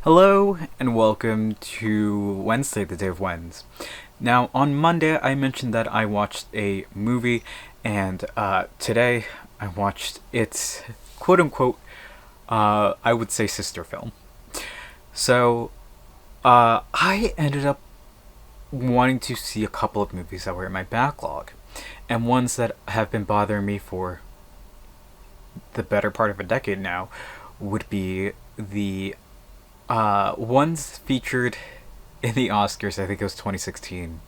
Hello and welcome to Wednesday, the day of Wednesdays. Now, on Monday, I mentioned that I watched a movie, and today I watched its quote unquote, I would say, sister film. So, I ended up wanting to see a couple of movies that were in my backlog, and ones that have been bothering me for the better part of a decade now would be the ones featured in the Oscars. I think it was 2016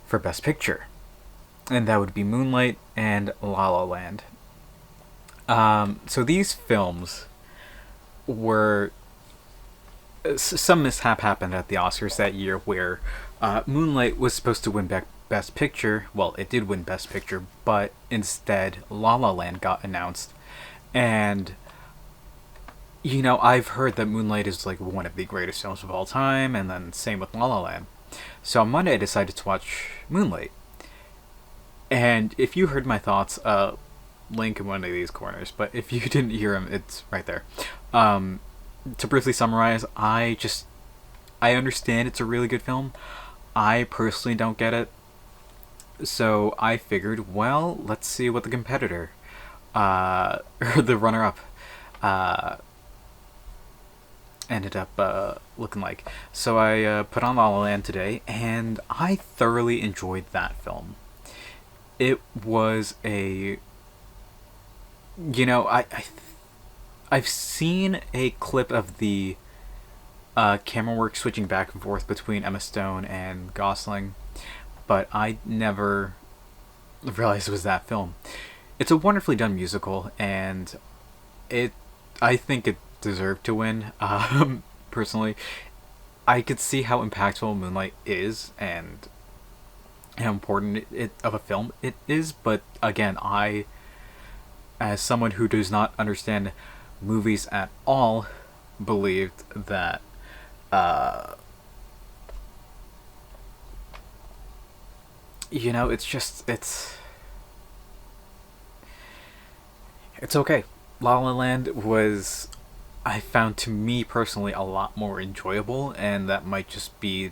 for Best Picture, and that would be Moonlight and La La Land. So these films were some mishap happened at the Oscars that year where Moonlight was supposed to win Best Picture. Well, it did win Best Picture, but instead La La Land got announced, and I've heard that Moonlight is like one of the greatest films of all time, and then same with La La Land. So on Monday I decided to watch Moonlight. And if you heard my thoughts, link in one of these corners, but if you didn't hear them, it's right there. To briefly summarize, I understand it's a really good film. I personally don't get it. So I figured, well, let's see what the competitor, or the runner-up, ended up looking like. So I put on La La Land today, and I thoroughly enjoyed that film. It was I've seen a clip of the camera work switching back and forth between Emma Stone and Gosling, but I never realized it was that film. It's a wonderfully done musical, and I think it deserved to win. Personally, I could see how impactful Moonlight is and how important of a film it is, but again, I, as someone who does not understand movies at all, believed that it's okay. La La Land was, I found, to me personally, a lot more enjoyable, and that might just be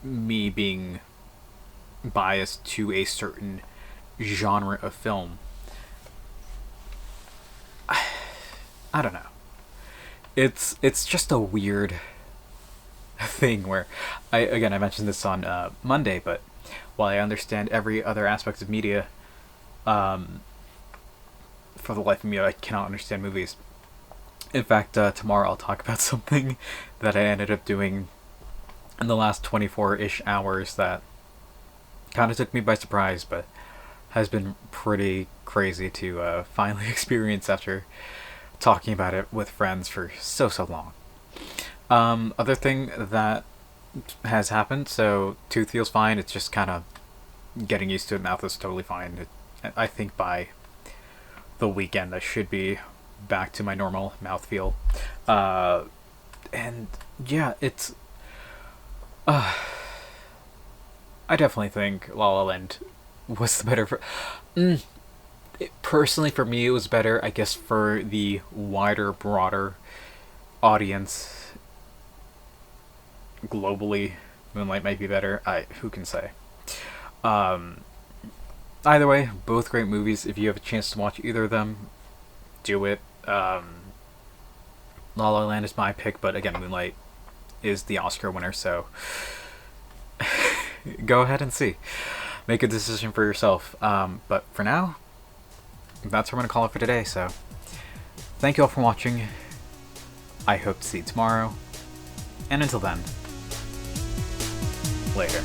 me being biased to a certain genre of film. I don't know. It's just a weird thing where I mentioned this on Monday, but while I understand every other aspect of media, for the life of me, I cannot understand movies. In fact, tomorrow I'll talk about something that I ended up doing in the last 24-ish hours that kind of took me by surprise, but has been pretty crazy to finally experience after talking about it with friends for so long. Other thing that has happened, so tooth feels fine. It's just kind of getting used to it. Mouth is totally fine. I think by the weekend I should be back to my normal mouth feel. And yeah, it's I definitely think La La Land was the better personally, for me, it was better. I guess for the wider, broader audience globally, Moonlight might be better. Who can say? Either way, both great movies. If you have a chance to watch either of them, do it. La La Land is my pick, but again, Moonlight is the Oscar winner, so go ahead and see. Make a decision for yourself. But for now, that's what I'm going to call it for today, so thank you all for watching. I hope to see you tomorrow, and until then, later.